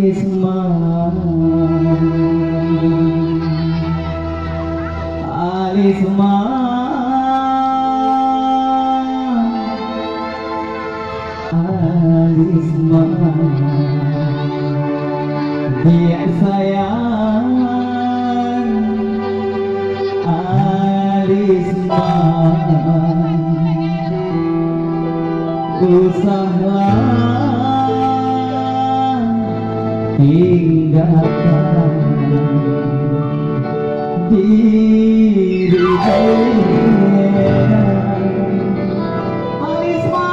Alisma, Alisma, Alisma, dia sayang Alisma, usahalah tinggalkan diri Alisma,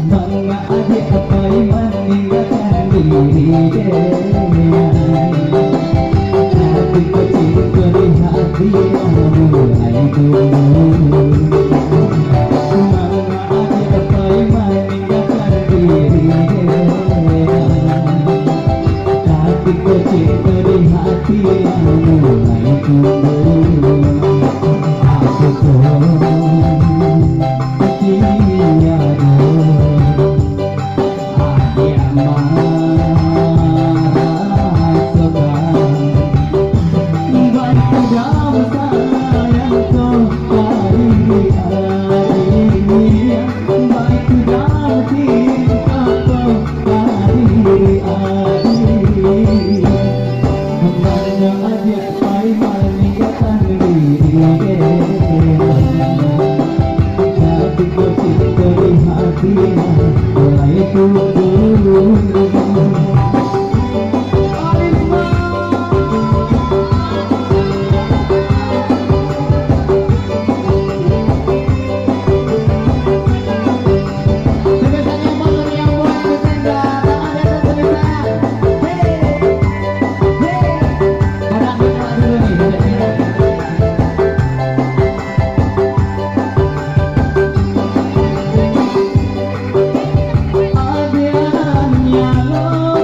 bangga adik apa yang meninggalkan diri hati kecil dari hati yang mulai tumbuh. Hati yang mulai tumbuh, aku pun tiada ada marah sebab baik jauh sayang kau dari adik, baik jauh cinta kau dari adik. Banyak aja pai meninggalkan diri, tapi kecil dari hati mulai tumbuh. Adiannya lo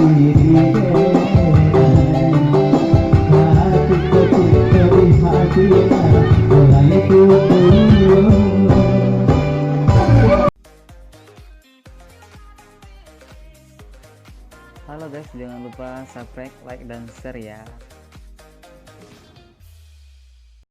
diri hatiku cipta di hatinya mulai tulus. Halo guys, jangan lupa subscribe, like, dan share ya.